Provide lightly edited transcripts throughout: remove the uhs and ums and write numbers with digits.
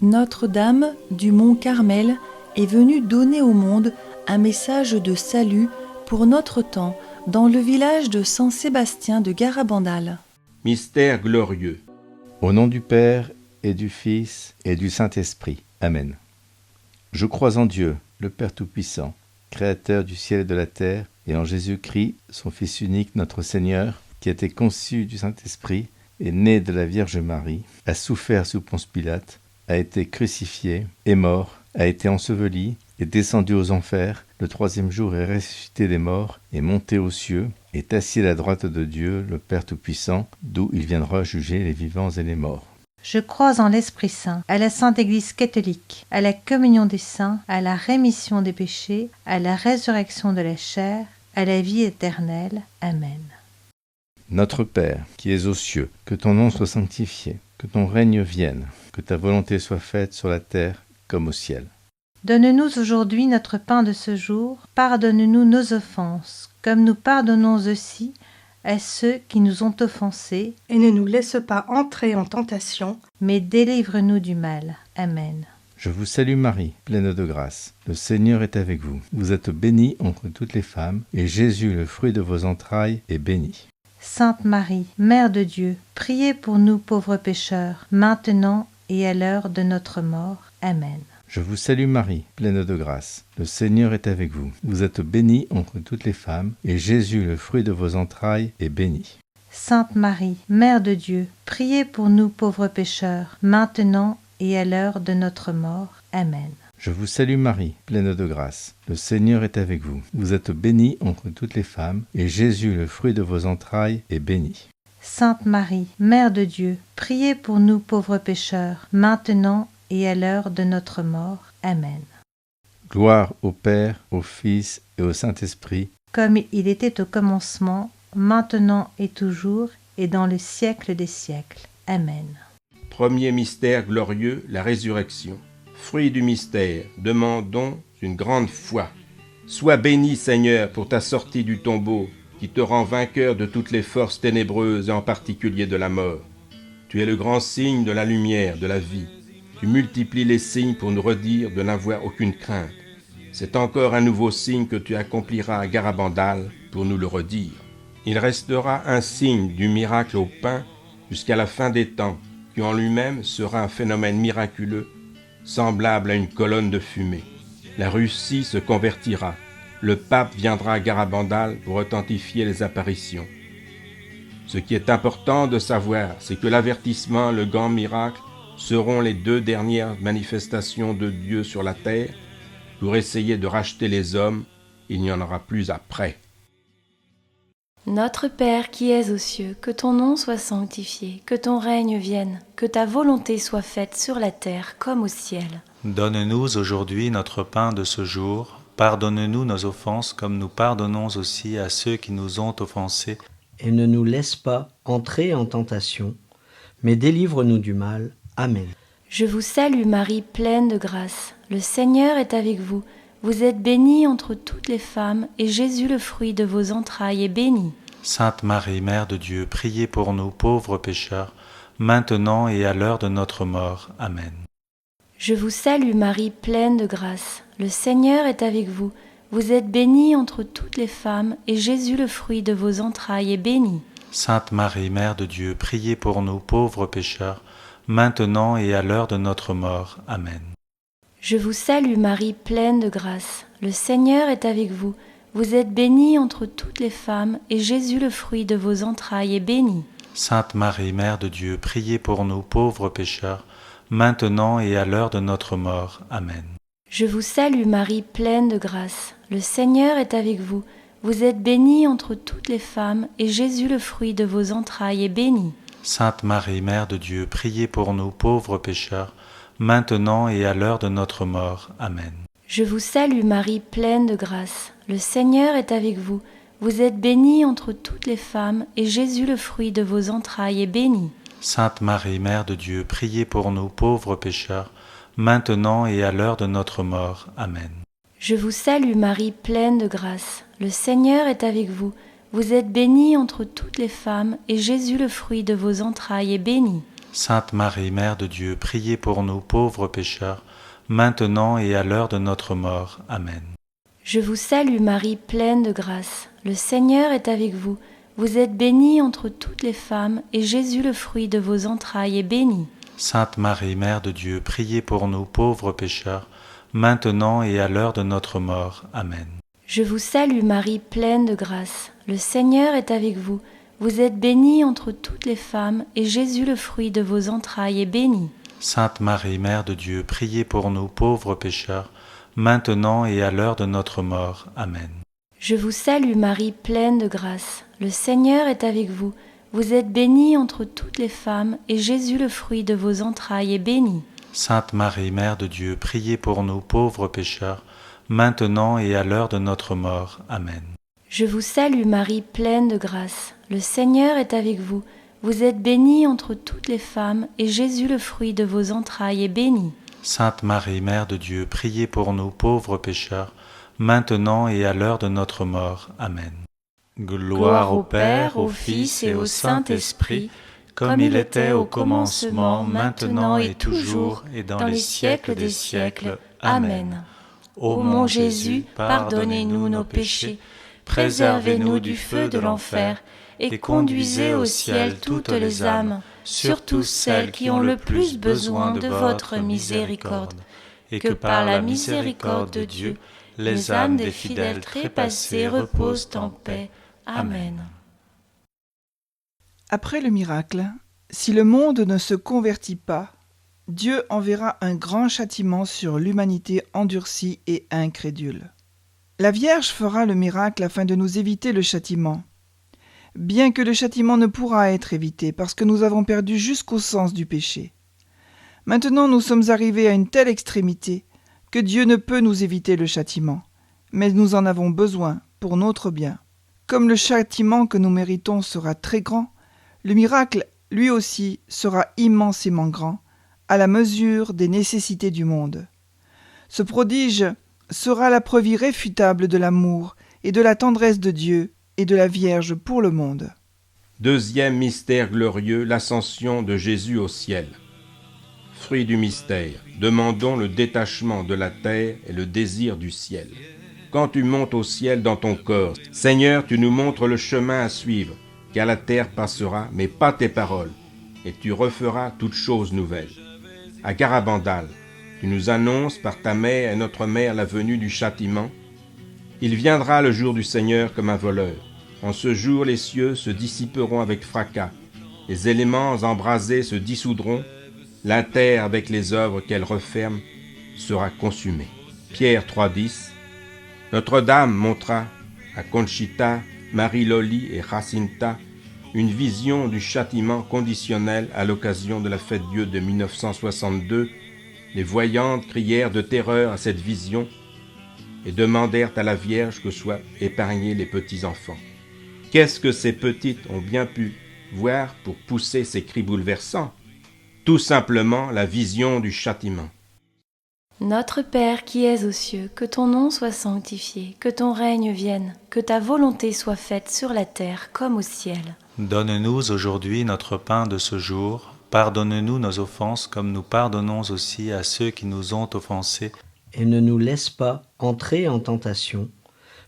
Notre-Dame du Mont Carmel est venue donner au monde un message de salut pour notre temps dans le village de Saint-Sébastien de Garabandal. Mystère glorieux. Au nom du Père et du Fils et du Saint-Esprit. Amen. Je crois en Dieu, le Père Tout-Puissant, Créateur du ciel et de la terre, et en Jésus-Christ, son Fils unique, notre Seigneur, qui a été conçu du Saint-Esprit, est né de la Vierge Marie, a souffert sous Ponce Pilate, a été crucifié, est mort, a été enseveli, est descendu aux enfers, le troisième jour est ressuscité des morts, est monté aux cieux, est assis à la droite de Dieu, le Père Tout-Puissant, d'où il viendra juger les vivants et les morts. Je crois en l'Esprit Saint, à la Sainte Église catholique, à la communion des saints, à la rémission des péchés, à la résurrection de la chair, à la vie éternelle. Amen. Notre Père, qui es aux cieux, que ton nom soit sanctifié, que ton règne vienne, que ta volonté soit faite sur la terre comme au ciel. Donne-nous aujourd'hui notre pain de ce jour. Pardonne-nous nos offenses, comme nous pardonnons aussi à ceux qui nous ont offensés. Et ne nous laisse pas entrer en tentation, mais délivre-nous du mal. Amen. Je vous salue Marie, pleine de grâce. Le Seigneur est avec vous. Vous êtes bénie entre toutes les femmes, et Jésus, le fruit de vos entrailles, est béni. Sainte Marie, Mère de Dieu, priez pour nous pauvres pécheurs, maintenant et à l'heure de notre mort. Amen. Je vous salue Marie, pleine de grâce. Le Seigneur est avec vous. Vous êtes bénie entre toutes les femmes, et Jésus, le fruit de vos entrailles, est béni. Sainte Marie, Mère de Dieu, priez pour nous pauvres pécheurs, maintenant et à l'heure de notre mort. Amen. Je vous salue Marie, pleine de grâce. Le Seigneur est avec vous. Vous êtes bénie entre toutes les femmes, et Jésus, le fruit de vos entrailles, est béni. Sainte Marie, Mère de Dieu, priez pour nous pauvres pécheurs, maintenant et à l'heure de notre mort. Amen. Gloire au Père, au Fils et au Saint-Esprit, comme il était au commencement, maintenant et toujours, et dans le siècle des siècles. Amen. Premier mystère glorieux, la résurrection. Fruit du mystère, demandons une grande foi. Sois béni, Seigneur, pour ta sortie du tombeau, qui te rend vainqueur de toutes les forces ténébreuses, et en particulier de la mort. Tu es le grand signe de la lumière, de la vie. Tu multiplies les signes pour nous redire de n'avoir aucune crainte. C'est encore un nouveau signe que tu accompliras à Garabandal pour nous le redire. Il restera un signe du miracle au pain jusqu'à la fin des temps, qui en lui-même sera un phénomène miraculeux, semblable à une colonne de fumée. La Russie se convertira. Le pape viendra à Garabandal pour authentifier les apparitions. Ce qui est important de savoir, c'est que l'avertissement, le grand miracle, seront les 2 dernières manifestations de Dieu sur la terre. Pour essayer de racheter les hommes, il n'y en aura plus après. Notre Père qui es aux cieux, que ton nom soit sanctifié, que ton règne vienne, que ta volonté soit faite sur la terre comme au ciel. Donne-nous aujourd'hui notre pain de ce jour. Pardonne-nous nos offenses comme nous pardonnons aussi à ceux qui nous ont offensés. Et ne nous laisse pas entrer en tentation, mais délivre-nous du mal. Amen. Je vous salue Marie, pleine de grâce. Le Seigneur est avec vous. Vous êtes bénie entre toutes les femmes, et Jésus, le fruit de vos entrailles, est béni. Sainte Marie, Mère de Dieu, priez pour nous pauvres pécheurs, maintenant et à l'heure de notre mort. Amen. Je vous salue Marie, pleine de grâce. Le Seigneur est avec vous. Vous êtes bénie entre toutes les femmes, et Jésus, le fruit de vos entrailles, est béni. Sainte Marie, Mère de Dieu, priez pour nous pauvres pécheurs, maintenant et à l'heure de notre mort. Amen. Je vous salue Marie, pleine de grâce. Le Seigneur est avec vous. Vous êtes bénie entre toutes les femmes, et Jésus, le fruit de vos entrailles, est béni. Sainte Marie, Mère de Dieu, priez pour nous pauvres pécheurs, maintenant et à l'heure de notre mort. Amen. Je vous salue Marie, pleine de grâce. Le Seigneur est avec vous. Vous êtes bénie entre toutes les femmes, et Jésus, le fruit de vos entrailles, est béni. Sainte Marie, Mère de Dieu, priez pour nous pauvres pécheurs, maintenant et à l'heure de notre mort. Amen. Je vous salue Marie, pleine de grâce. Le Seigneur est avec vous. Vous êtes bénie entre toutes les femmes, et Jésus, le fruit de vos entrailles, est béni. Sainte Marie, Mère de Dieu, priez pour nous pauvres pécheurs, maintenant et à l'heure de notre mort. Amen. Je vous salue Marie, pleine de grâce. Le Seigneur est avec vous. Vous êtes bénie entre toutes les femmes, et Jésus, le fruit de vos entrailles, est béni. Sainte Marie, Mère de Dieu, priez pour nous pauvres pécheurs, maintenant et à l'heure de notre mort. Amen. Je vous salue Marie, pleine de grâce. Le Seigneur est avec vous. Vous êtes bénie entre toutes les femmes, et Jésus, le fruit de vos entrailles, est béni. Sainte Marie, Mère de Dieu, priez pour nous pauvres pécheurs, maintenant et à l'heure de notre mort. Amen. Je vous salue Marie, pleine de grâce. Le Seigneur est avec vous. Vous êtes bénie entre toutes les femmes, et Jésus, le fruit de vos entrailles, est béni. Sainte Marie, Mère de Dieu, priez pour nous pauvres pécheurs, maintenant et à l'heure de notre mort. Amen. Je vous salue Marie, pleine de grâce. Le Seigneur est avec vous. Vous êtes bénie entre toutes les femmes, et Jésus, le fruit de vos entrailles, est béni. Sainte Marie, Mère de Dieu, priez pour nous pauvres pécheurs, maintenant et à l'heure de notre mort. Amen. Je vous salue Marie, pleine de grâce. Le Seigneur est avec vous. Vous êtes bénie entre toutes les femmes, et Jésus, le fruit de vos entrailles, est béni. Sainte Marie, Mère de Dieu, priez pour nous pauvres pécheurs, maintenant et à l'heure de notre mort. Amen. Gloire au Père, au Fils et au Saint-Esprit, comme il était au commencement, maintenant et toujours, et dans les siècles des siècles. Amen. Ô mon Jésus, pardonnez-nous nos péchés, préservez-nous du feu de l'enfer, et conduisez au ciel toutes les âmes, surtout celles qui ont le plus besoin de votre miséricorde, et que par la miséricorde de Dieu, les âmes des fidèles trépassés reposent en paix. Amen. Après le miracle, si le monde ne se convertit pas, Dieu enverra un grand châtiment sur l'humanité endurcie et incrédule. La Vierge fera le miracle afin de nous éviter le châtiment. Bien que le châtiment ne pourra être évité parce que nous avons perdu jusqu'au sens du péché. Maintenant nous sommes arrivés à une telle extrémité que Dieu ne peut nous éviter le châtiment, mais nous en avons besoin pour notre bien. Comme le châtiment que nous méritons sera très grand, le miracle, lui aussi, sera immensément grand, à la mesure des nécessités du monde. Ce prodige sera la preuve irréfutable de l'amour et de la tendresse de Dieu et de la Vierge pour le monde. Deuxième mystère glorieux, l'ascension de Jésus au ciel. Fruit du mystère, demandons le détachement de la terre et le désir du ciel. Quand tu montes au ciel dans ton corps, Seigneur, tu nous montres le chemin à suivre, car la terre passera, mais pas tes paroles, et tu referas toutes choses nouvelles. À Garabandal, tu nous annonces par ta mère et notre mère la venue du châtiment. Il viendra le jour du Seigneur comme un voleur. En ce jour, les cieux se dissiperont avec fracas, les éléments embrasés se dissoudront, la terre avec les œuvres qu'elle referme sera consumée. Pierre 3,10. Notre-Dame montra à Conchita, Marie-Loli et Jacinta une vision du châtiment conditionnel à l'occasion de la Fête-Dieu de 1962. Les voyantes crièrent de terreur à cette vision et demandèrent à la Vierge que soient épargnés les petits-enfants. Qu'est-ce que ces petites ont bien pu voir pour pousser ces cris bouleversants? Tout simplement la vision du châtiment. Notre Père qui es aux cieux, que ton nom soit sanctifié, que ton règne vienne, que ta volonté soit faite sur la terre comme au ciel. Donne-nous aujourd'hui notre pain de ce jour. Pardonne-nous nos offenses comme nous pardonnons aussi à ceux qui nous ont offensés. Et ne nous laisse pas entrer en tentation,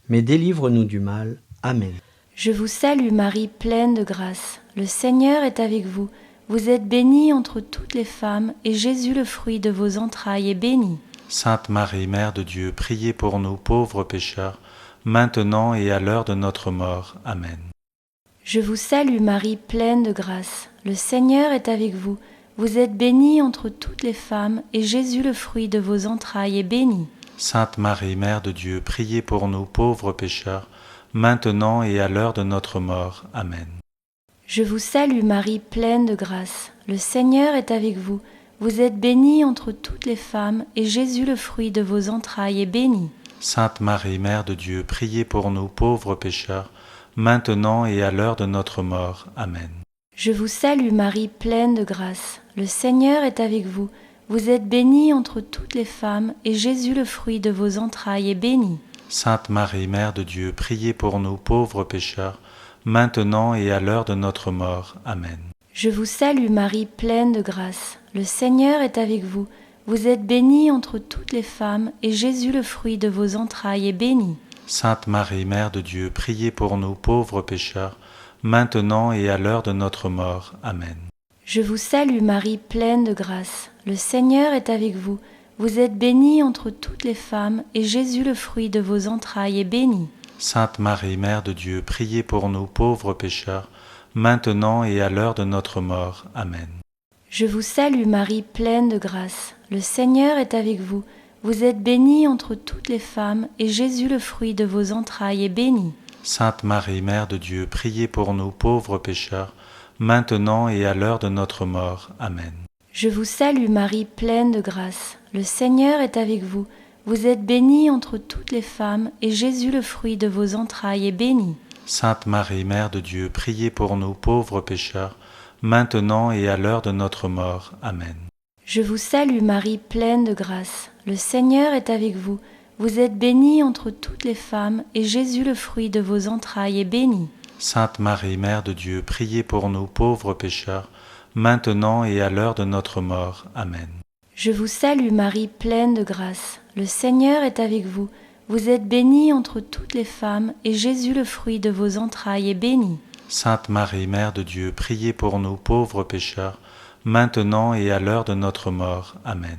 mais délivre-nous du mal. Amen. Je vous salue Marie, pleine de grâce. Le Seigneur est avec vous. Vous êtes bénie entre toutes les femmes, et Jésus, le fruit de vos entrailles, est béni. Sainte Marie, Mère de Dieu, priez pour nous pauvres pécheurs, maintenant et à l'heure de notre mort. Amen. Je vous salue Marie, pleine de grâce. Le Seigneur est avec vous. Vous êtes bénie entre toutes les femmes, et Jésus, le fruit de vos entrailles, est béni. Sainte Marie, Mère de Dieu, priez pour nous pauvres pécheurs, maintenant et à l'heure de notre mort. Amen. Je vous salue Marie, pleine de grâce. Le Seigneur est avec vous. Vous êtes bénie entre toutes les femmes, et Jésus, le fruit de vos entrailles, est béni. Sainte Marie, Mère de Dieu, priez pour nous pauvres pécheurs, maintenant et à l'heure de notre mort. Amen. Je vous salue Marie, pleine de grâce. Le Seigneur est avec vous. Vous êtes bénie entre toutes les femmes, et Jésus, le fruit de vos entrailles, est béni. Sainte Marie, Mère de Dieu, priez pour nous pauvres pécheurs, maintenant et à l'heure de notre mort. Amen. Je vous salue Marie, pleine de grâce. Le Seigneur est avec vous. Vous êtes bénie entre toutes les femmes, et Jésus, le fruit de vos entrailles, est béni. Sainte Marie, Mère de Dieu, priez pour nous pauvres pécheurs, maintenant et à l'heure de notre mort. Amen. Je vous salue Marie, pleine de grâce. Le Seigneur est avec vous. Vous êtes bénie entre toutes les femmes, et Jésus, le fruit de vos entrailles, est béni. Sainte Marie, Mère de Dieu, priez pour nous pauvres pécheurs, maintenant et à l'heure de notre mort. Amen. Je vous salue Marie, pleine de grâce. Le Seigneur est avec vous. Vous êtes bénie entre toutes les femmes, et Jésus, le fruit de vos entrailles, est béni. Sainte Marie, Mère de Dieu, priez pour nous pauvres pécheurs, maintenant et à l'heure de notre mort. Amen. Je vous salue Marie, pleine de grâce. Le Seigneur est avec vous. Vous êtes bénie entre toutes les femmes, et Jésus, le fruit de vos entrailles, est béni. Sainte Marie, Mère de Dieu, priez pour nous pauvres pécheurs, maintenant et à l'heure de notre mort. Amen. Je vous salue Marie, pleine de grâce. Le Seigneur est avec vous. Vous êtes bénie entre toutes les femmes, et Jésus, le fruit de vos entrailles, est béni. Sainte Marie, Mère de Dieu, priez pour nous pauvres pécheurs, maintenant et à l'heure de notre mort. Amen. Je vous salue Marie, pleine de grâce. Le Seigneur est avec vous. Vous êtes bénie entre toutes les femmes, et Jésus, le fruit de vos entrailles, est béni. Sainte Marie, Mère de Dieu, priez pour nous pauvres pécheurs, maintenant et à l'heure de notre mort. Amen.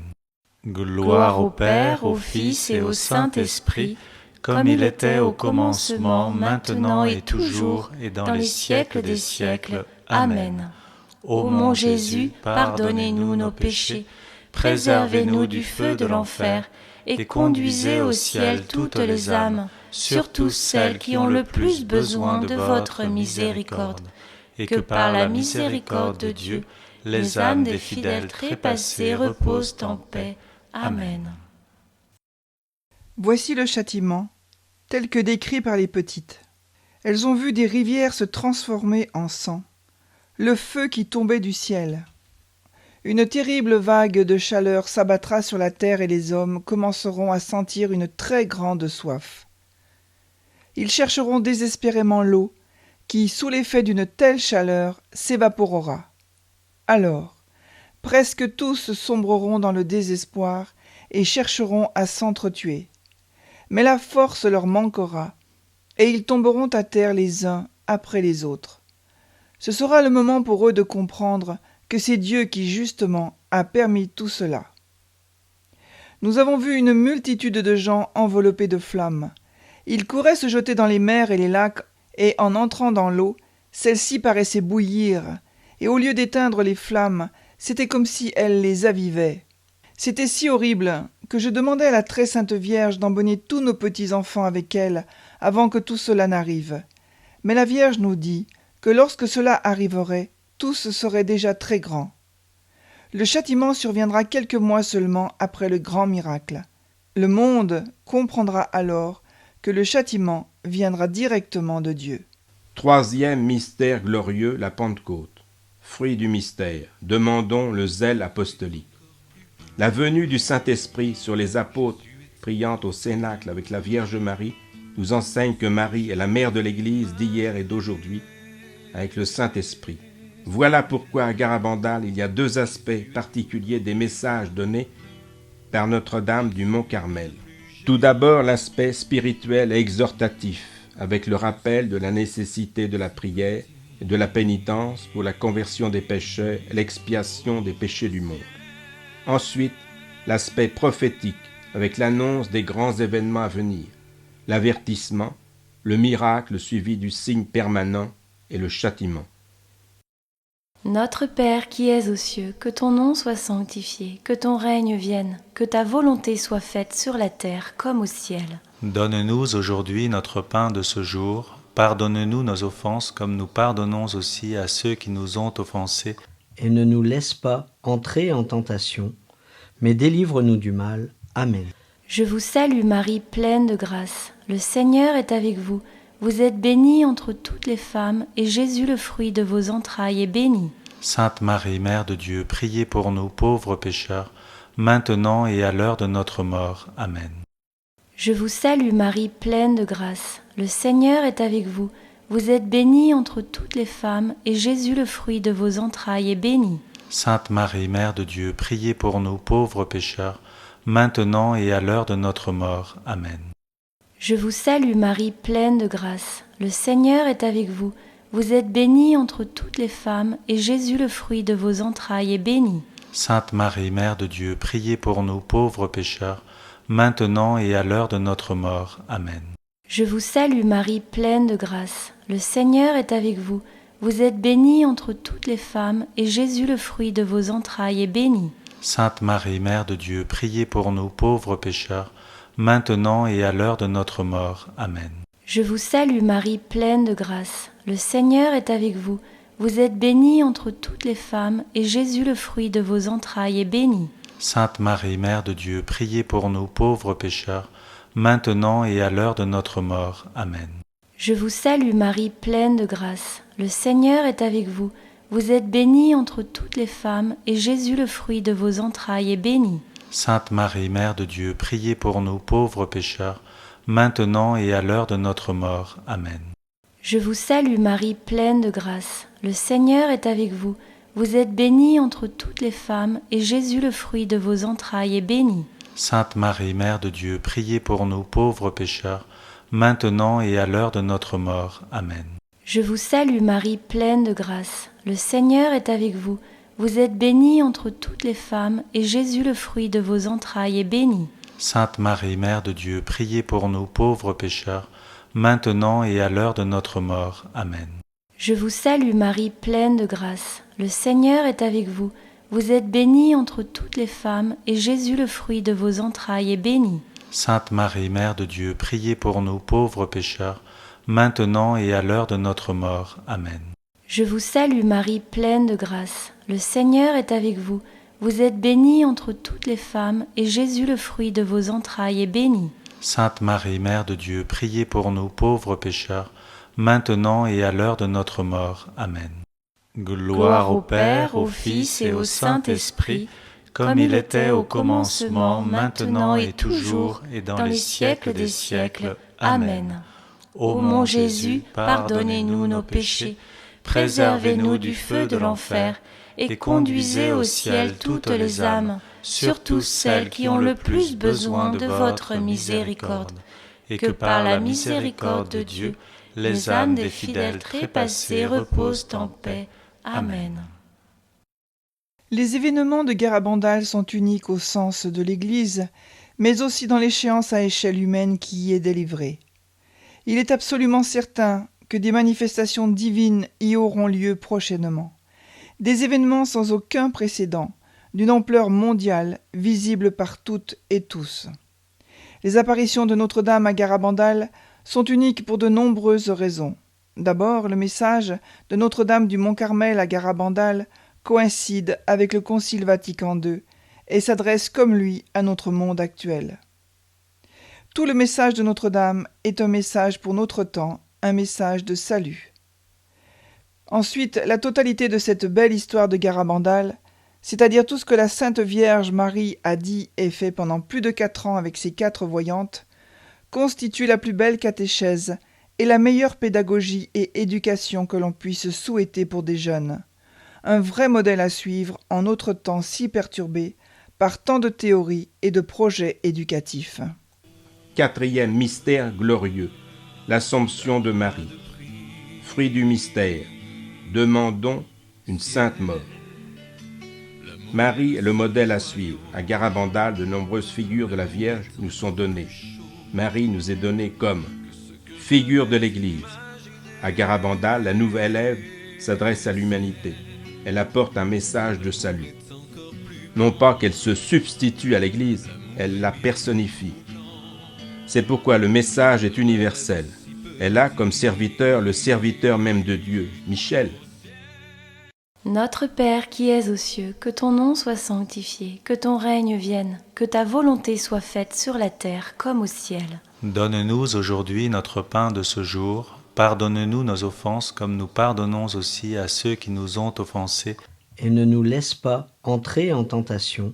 Gloire au Père, au Fils et au Saint-Esprit, comme il était au commencement, maintenant et toujours, et dans les siècles des siècles. Amen. Ô mon Jésus, pardonnez-nous nos péchés, préservez-nous du feu de l'enfer, et conduisez au ciel toutes les âmes, surtout celles qui ont le plus besoin de votre miséricorde, et que par la miséricorde de Dieu, les âmes des fidèles trépassés reposent en paix. Amen. Voici le châtiment, tel que décrit par les petites. Elles ont vu des rivières se transformer en sang, le feu qui tombait du ciel. Une terrible vague de chaleur s'abattra sur la terre et les hommes commenceront à sentir une très grande soif. Ils chercheront désespérément l'eau qui, sous l'effet d'une telle chaleur, s'évaporera. Alors, presque tous sombreront dans le désespoir et chercheront à s'entretuer. Mais la force leur manquera, et ils tomberont à terre les uns après les autres. Ce sera le moment pour eux de comprendre que c'est Dieu qui, justement, a permis tout cela. Nous avons vu une multitude de gens enveloppés de flammes. Ils couraient se jeter dans les mers et les lacs, et en entrant dans l'eau, celle-ci paraissait bouillir, et au lieu d'éteindre les flammes, c'était comme si elle les avivait. C'était si horrible que je demandais à la très sainte Vierge d'emmener tous nos petits-enfants avec elle avant que tout cela n'arrive. Mais la Vierge nous dit que lorsque cela arriverait, tous seraient déjà très grands. Le châtiment surviendra quelques mois seulement après le grand miracle. Le monde comprendra alors que le châtiment viendra directement de Dieu. Troisième mystère glorieux, la Pentecôte. Fruit du mystère, demandons le zèle apostolique. La venue du Saint-Esprit sur les apôtres priant au Cénacle avec la Vierge Marie nous enseigne que Marie est la mère de l'Église d'hier et d'aujourd'hui avec le Saint-Esprit. Voilà pourquoi à Garabandal il y a deux aspects particuliers des messages donnés par Notre-Dame du Mont-Carmel. Tout d'abord l'aspect spirituel et exhortatif avec le rappel de la nécessité de la prière et de la pénitence pour la conversion des pécheurs et l'expiation des péchés du monde. Ensuite, l'aspect prophétique avec l'annonce des grands événements à venir, l'avertissement, le miracle suivi du signe permanent et le châtiment. Notre Père qui es aux cieux, que ton nom soit sanctifié, que ton règne vienne, que ta volonté soit faite sur la terre comme au ciel. Donne-nous aujourd'hui notre pain de ce jour. Pardonne-nous nos offenses comme nous pardonnons aussi à ceux qui nous ont offensés. Et ne nous laisse pas entrer en tentation, mais délivre-nous du mal. Amen. Je vous salue Marie, pleine de grâce. Le Seigneur est avec vous. Vous êtes bénie entre toutes les femmes, et Jésus, le fruit de vos entrailles, est béni. Sainte Marie, Mère de Dieu, priez pour nous pauvres pécheurs, maintenant et à l'heure de notre mort. Amen. Je vous salue Marie, pleine de grâce. Le Seigneur est avec vous. vous êtes bénie entre toutes les femmes, et Jésus, le fruit de vos entrailles, est béni. Sainte Marie, Mère de Dieu, priez pour nous pauvres pécheurs, maintenant et à l'heure de notre mort. Amen. Je vous salue Marie, pleine de grâce. Le Seigneur est avec vous. Vous êtes bénie entre toutes les femmes, et Jésus, le fruit de vos entrailles, est béni. Sainte Marie, Mère de Dieu, priez pour nous pauvres pécheurs, maintenant et à l'heure de notre mort. Amen. Je vous salue Marie, pleine de grâce. Le Seigneur est avec vous. Vous êtes bénie entre toutes les femmes, et Jésus, le fruit de vos entrailles, est béni. Sainte Marie, Mère de Dieu, priez pour nous pauvres pécheurs, maintenant et à l'heure de notre mort. Amen. Je vous salue Marie, pleine de grâce. Le Seigneur est avec vous. Vous êtes bénie entre toutes les femmes, et Jésus, le fruit de vos entrailles, est béni. Sainte Marie, Mère de Dieu, priez pour nous pauvres pécheurs, maintenant et à l'heure de notre mort. Amen. Je vous salue Marie, pleine de grâce. Le Seigneur est avec vous. Vous êtes bénie entre toutes les femmes, et Jésus, le fruit de vos entrailles, est béni. Sainte Marie, Mère de Dieu, priez pour nous pauvres pécheurs, maintenant et à l'heure de notre mort. Amen. Je vous salue Marie, pleine de grâce. Le Seigneur est avec vous. Vous êtes bénie entre toutes les femmes, et Jésus, le fruit de vos entrailles, est béni. Sainte Marie, Mère de Dieu, priez pour nous pauvres pécheurs, maintenant et à l'heure de notre mort. Amen. Je vous salue Marie, pleine de grâce. Le Seigneur est avec vous. Vous êtes bénie entre toutes les femmes, et Jésus, le fruit de vos entrailles, est béni. Sainte Marie, Mère de Dieu, priez pour nous pauvres pécheurs, maintenant et à l'heure de notre mort. Amen. Je vous salue Marie, pleine de grâce. Le Seigneur est avec vous. Vous êtes bénie entre toutes les femmes, et Jésus, le fruit de vos entrailles, est béni. Sainte Marie, Mère de Dieu, priez pour nous pauvres pécheurs, maintenant et à l'heure de notre mort. Amen. Je vous salue Marie, pleine de grâce. Le Seigneur est avec vous. Vous êtes bénie entre toutes les femmes, et Jésus, le fruit de vos entrailles, est béni. Sainte Marie, Mère de Dieu, priez pour nous pauvres pécheurs, maintenant et à l'heure de notre mort. Amen. Gloire au Père, au Fils et au Saint-Esprit, comme il était au commencement, maintenant et toujours, et dans les siècles des siècles. Amen. Ô mon Jésus, pardonnez-nous nos péchés, préservez-nous du feu de l'enfer, et conduisez au ciel toutes les âmes, surtout celles qui ont le plus besoin de votre miséricorde, et que par la miséricorde de Dieu, les âmes des fidèles trépassés reposent en paix. Amen. Les événements de Garabandal sont uniques au sens de l'Église, mais aussi dans l'échéance à échelle humaine qui y est délivrée. Il est absolument certain que des manifestations divines y auront lieu prochainement. Des événements sans aucun précédent, d'une ampleur mondiale, visibles par toutes et tous. Les apparitions de Notre-Dame à Garabandal sont uniques pour de nombreuses raisons. D'abord, le message de Notre-Dame du Mont-Carmel à Garabandal coïncide avec le Concile Vatican II et s'adresse comme lui à notre monde actuel. Tout le message de Notre-Dame est un message pour notre temps, un message de salut. Ensuite, la totalité de cette belle histoire de Garabandal, c'est-à-dire tout ce que la Sainte Vierge Marie a dit et fait pendant plus de 4 ans avec ses 4 voyantes, constitue la plus belle catéchèse et la meilleure pédagogie et éducation que l'on puisse souhaiter pour des jeunes. Un vrai modèle à suivre en notre temps si perturbé par tant de théories et de projets éducatifs. 4e mystère glorieux, l'Assomption de Marie. Fruit du mystère, demandons une sainte mort. Marie est le modèle à suivre. À Garabandal, de nombreuses figures de la Vierge nous sont données. Marie nous est donnée comme figure de l'Église. À Garabandal, la nouvelle Ève s'adresse à l'humanité. Elle apporte un message de salut. Non pas qu'elle se substitue à l'Église, elle la personnifie. C'est pourquoi le message est universel. Elle a comme serviteur le serviteur même de Dieu, Michel. Notre Père qui es aux cieux, que ton nom soit sanctifié, que ton règne vienne, que ta volonté soit faite sur la terre comme au ciel. Donne-nous aujourd'hui notre pain de ce jour. Pardonne-nous nos offenses comme nous pardonnons aussi à ceux qui nous ont offensés. Et ne nous laisse pas entrer en tentation,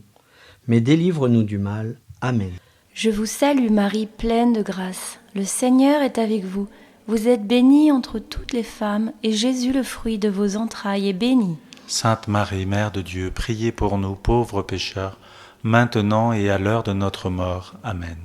mais délivre-nous du mal. Amen. Je vous salue Marie, pleine de grâce. Le Seigneur est avec vous. Vous êtes bénie entre toutes les femmes, et Jésus, le fruit de vos entrailles, est béni. Sainte Marie, Mère de Dieu, priez pour nous pauvres pécheurs, maintenant et à l'heure de notre mort. Amen.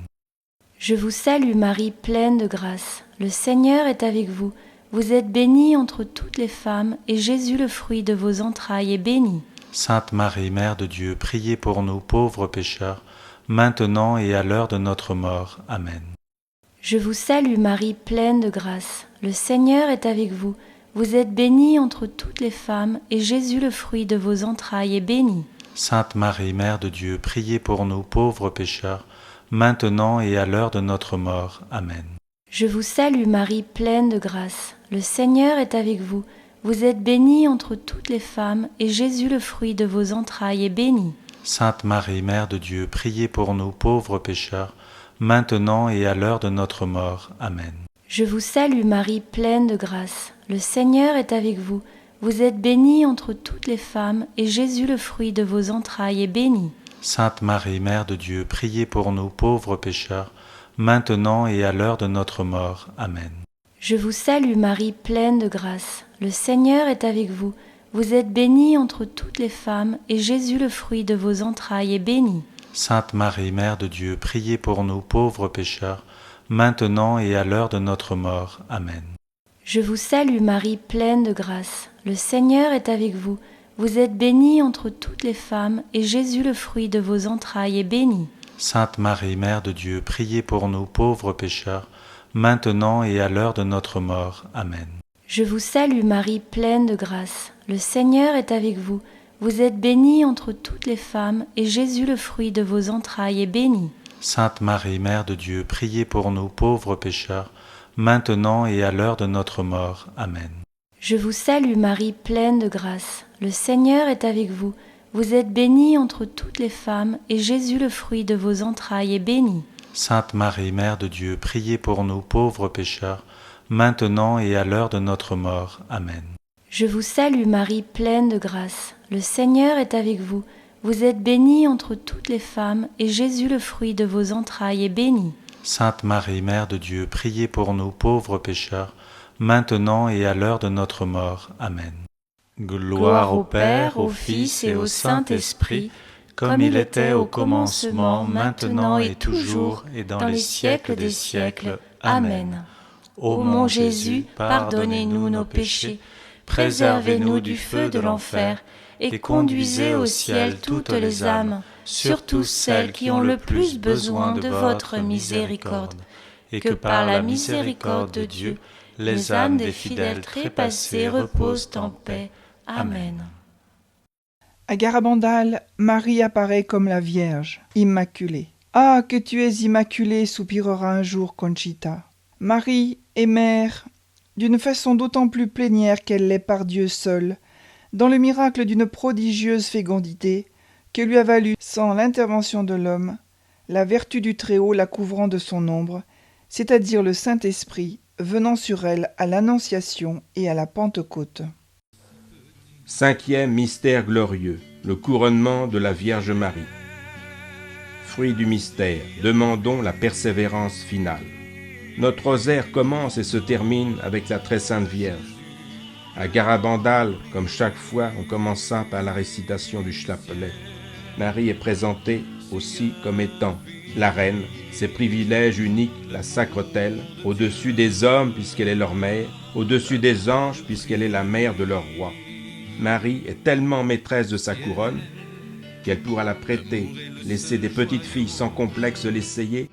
Je vous salue Marie, pleine de grâce. Le Seigneur est avec vous. Vous êtes bénie entre toutes les femmes, et Jésus, le fruit de vos entrailles, est béni. Sainte Marie, Mère de Dieu, priez pour nous pauvres pécheurs, maintenant et à l'heure de notre mort. Amen. Je vous salue Marie, pleine de grâce. Le Seigneur est avec vous. Vous êtes bénie entre toutes les femmes, et Jésus, le fruit de vos entrailles, est béni. Sainte Marie, Mère de Dieu, priez pour nous pauvres pécheurs, maintenant et à l'heure de notre mort. Amen. Je vous salue Marie, pleine de grâce. Le Seigneur est avec vous. Vous êtes bénie entre toutes les femmes, et Jésus, le fruit de vos entrailles, est béni. Sainte Marie, Mère de Dieu, priez pour nous pauvres pécheurs, maintenant et à l'heure de notre mort. Amen. Je vous salue Marie, pleine de grâce. Le Seigneur est avec vous. Vous êtes bénie entre toutes les femmes, et Jésus, le fruit de vos entrailles, est béni. Sainte Marie, Mère de Dieu, priez pour nous pauvres pécheurs, maintenant et à l'heure de notre mort. Amen. Je vous salue Marie, pleine de grâce. Le Seigneur est avec vous. Vous êtes bénie entre toutes les femmes, et Jésus, le fruit de vos entrailles, est béni. Sainte Marie, Mère de Dieu, priez pour nous pauvres pécheurs, maintenant et à l'heure de notre mort. Amen. Je vous salue Marie, pleine de grâce. Le Seigneur est avec vous. Vous êtes bénie entre toutes les femmes, et Jésus, le fruit de vos entrailles, est béni. Sainte Marie, Mère de Dieu, priez pour nous pauvres pécheurs, maintenant et à l'heure de notre mort. Amen. Je vous salue Marie, pleine de grâce. Le Seigneur est avec vous. Vous êtes bénie entre toutes les femmes, et Jésus, le fruit de vos entrailles, est béni. Sainte Marie, Mère de Dieu, priez pour nous pauvres pécheurs, maintenant et à l'heure de notre mort. Amen. Je vous salue Marie, pleine de grâce. Le Seigneur est avec vous. Vous êtes bénie entre toutes les femmes, et Jésus, le fruit de vos entrailles, est béni. Sainte Marie, Mère de Dieu, priez pour nous pauvres pécheurs, maintenant et à l'heure de notre mort. Amen. Je vous salue Marie, pleine de grâce. Le Seigneur est avec vous. Vous êtes bénie entre toutes les femmes, et Jésus, le fruit de vos entrailles, est béni. Sainte Marie, Mère de Dieu, priez pour nous pauvres pécheurs, maintenant et à l'heure de notre mort. Amen. Gloire au Père, au Fils et au Saint-Esprit, comme il était au commencement, maintenant et toujours, et dans les siècles des siècles. Amen. Ô mon Jésus, pardonnez-nous nos péchés, préservez-nous du feu de l'enfer, et conduisez au ciel toutes les âmes, surtout celles qui ont le plus besoin de votre miséricorde, et que par la miséricorde de Dieu, les âmes des fidèles trépassés reposent en paix. Amen. À Garabandal, Marie apparaît comme la Vierge, immaculée. « Ah, que tu es immaculée !» soupirera un jour Conchita. Marie est mère d'une façon d'autant plus plénière qu'elle l'est par Dieu seul, dans le miracle d'une prodigieuse fécondité que lui a valu, sans l'intervention de l'homme, la vertu du Très-Haut la couvrant de son ombre, c'est-à-dire le Saint-Esprit venant sur elle à l'Annonciation et à la Pentecôte. 5e mystère glorieux, le couronnement de la Vierge Marie. Fruit du mystère, demandons la persévérance finale. Notre rosaire commence et se termine avec la Très Sainte Vierge. À Garabandal, comme chaque fois, on commença par la récitation du chapelet. Marie est présentée aussi comme étant la reine, ses privilèges uniques la sacrent-elle, au-dessus des hommes puisqu'elle est leur mère, au-dessus des anges puisqu'elle est la mère de leur roi. Marie est tellement maîtresse de sa couronne qu'elle pourra la prêter, laisser des petites filles sans complexe l'essayer.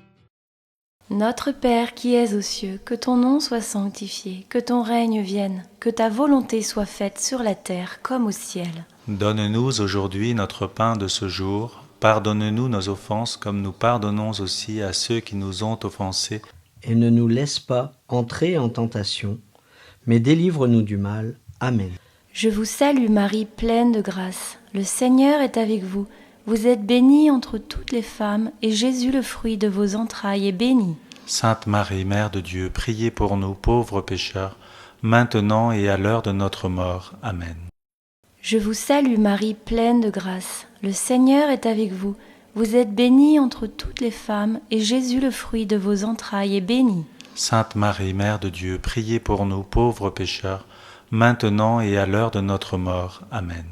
Notre Père qui es aux cieux, que ton nom soit sanctifié, que ton règne vienne, que ta volonté soit faite sur la terre comme au ciel. Donne-nous aujourd'hui notre pain de ce jour. Pardonne-nous nos offenses comme nous pardonnons aussi à ceux qui nous ont offensés. Et ne nous laisse pas entrer en tentation, mais délivre-nous du mal. Amen. Je vous salue Marie, pleine de grâce. Le Seigneur est avec vous. Vous êtes bénie entre toutes les femmes, et Jésus, le fruit de vos entrailles, est béni. Sainte Marie, Mère de Dieu, priez pour nous pauvres pécheurs, maintenant et à l'heure de notre mort. Amen. Je vous salue Marie, pleine de grâce. Le Seigneur est avec vous. Vous êtes bénie entre toutes les femmes, et Jésus, le fruit de vos entrailles, est béni. Sainte Marie, Mère de Dieu, priez pour nous pauvres pécheurs, maintenant et à l'heure de notre mort. Amen.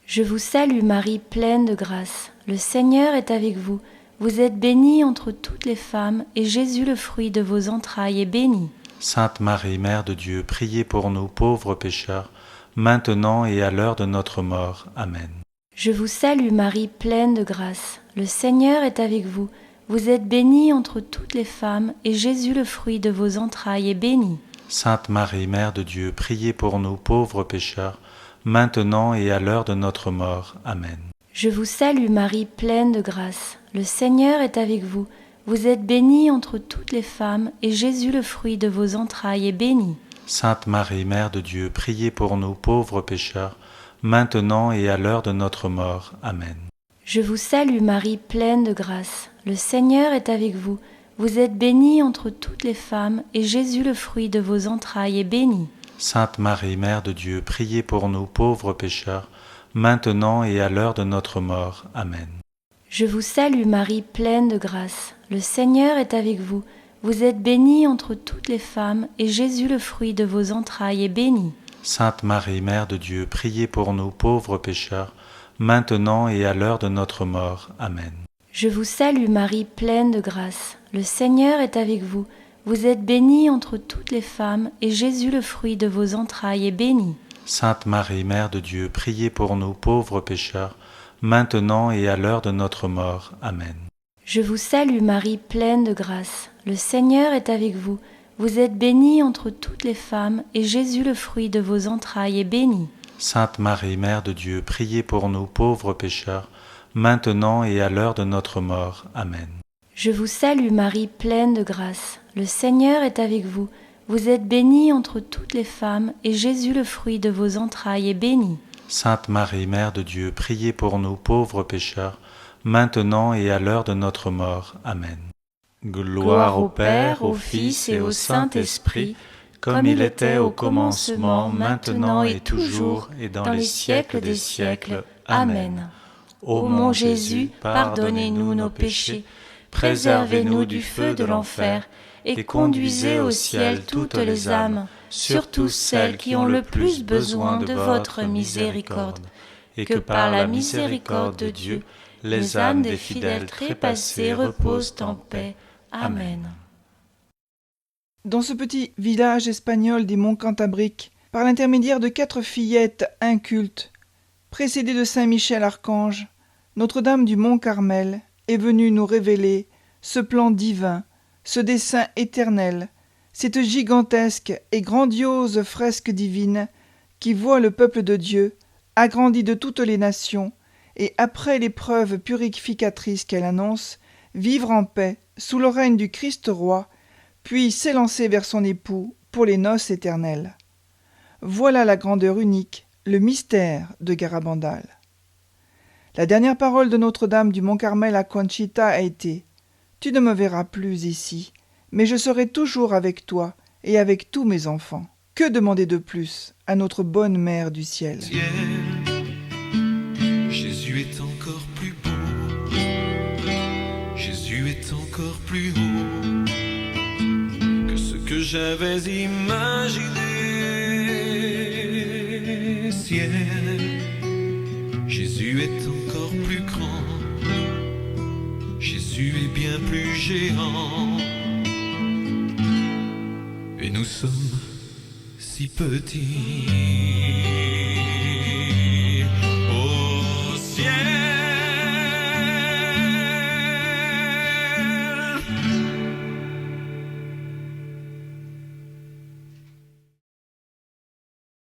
Je vous salue Marie, pleine de grâce. Le Seigneur est avec vous. Vous êtes bénie entre toutes les femmes, et Jésus, le fruit de vos entrailles, est béni. Sainte Marie, Mère de Dieu, priez pour nous pauvres pécheurs, maintenant et à l'heure de notre mort. Amen. Je vous salue Marie, pleine de grâce. Le Seigneur est avec vous. Vous êtes bénie entre toutes les femmes, et Jésus, le fruit de vos entrailles, est béni. Sainte Marie, Mère de Dieu, priez pour nous pauvres pécheurs, maintenant et à l'heure de notre mort. Amen. Je vous salue Marie, pleine de grâce. Le Seigneur est avec vous. Vous êtes bénie entre toutes les femmes, et Jésus, le fruit de vos entrailles, est béni. Sainte Marie, Mère de Dieu, priez pour nous pauvres pécheurs, maintenant et à l'heure de notre mort. Amen. Je vous salue Marie, pleine de grâce. Le Seigneur est avec vous. Vous êtes bénie entre toutes les femmes, et Jésus, le fruit de vos entrailles, est béni. Sainte Marie, Mère de Dieu, priez pour nous pauvres pécheurs, maintenant et à l'heure de notre mort. Amen. Je vous salue Marie, pleine de grâce. Le Seigneur est avec vous. Vous êtes bénie entre toutes les femmes, et Jésus, le fruit de vos entrailles, est béni. Sainte Marie, Mère de Dieu, priez pour nous pauvres pécheurs, maintenant et à l'heure de notre mort. Amen. Je vous salue Marie, pleine de grâce. Le Seigneur est avec vous. Vous êtes bénie entre toutes les femmes, et Jésus, le fruit de vos entrailles, est béni. Sainte Marie, Mère de Dieu, priez pour nous pauvres pécheurs, maintenant et à l'heure de notre mort. Amen. Je vous salue Marie, pleine de grâce. Le Seigneur est avec vous. Vous êtes bénie entre toutes les femmes, et Jésus, le fruit de vos entrailles, est béni. Sainte Marie, Mère de Dieu, priez pour nous pauvres pécheurs, maintenant et à l'heure de notre mort. Amen. Je vous salue Marie, pleine de grâce. Le Seigneur est avec vous. Vous êtes bénie entre toutes les femmes, et Jésus, le fruit de vos entrailles, est béni. Sainte Marie, Mère de Dieu, priez pour nous pauvres pécheurs, maintenant et à l'heure de notre mort. Amen. Gloire au Père, au Fils et au Saint-Esprit, comme il était au commencement, maintenant et toujours, et dans les siècles des siècles. Amen. Ô mon Jésus, pardonnez-nous nos péchés, préservez-nous du feu de l'enfer, et conduisez au ciel toutes les âmes, surtout celles qui ont le plus besoin de votre miséricorde, et que par la miséricorde de Dieu, les âmes des fidèles trépassés reposent en paix. Amen. Dans ce petit village espagnol des monts Cantabriques, par l'intermédiaire de 4 fillettes incultes, précédées de Saint Michel Archange, Notre-Dame du Mont Carmel est venue nous révéler ce plan divin, ce dessein éternel, cette gigantesque et grandiose fresque divine qui voit le peuple de Dieu, agrandi de toutes les nations, et après l'épreuve purificatrice qu'elle annonce, vivre en paix sous le règne du Christ roi, puis s'élancer vers son époux pour les noces éternelles. Voilà la grandeur unique, le mystère de Garabandal. La dernière parole de Notre-Dame du Mont-Carmel à Conchita a été « Tu ne me verras plus ici, mais je serai toujours avec toi et avec tous mes enfants. » Que demander de plus à notre bonne Mère du ciel? Jésus est encore plus beau, Jésus est encore plus haut que ce que j'avais imaginé. Ciel, Jésus est encore plus grand, Jésus est bien plus géant, et nous sommes si petits.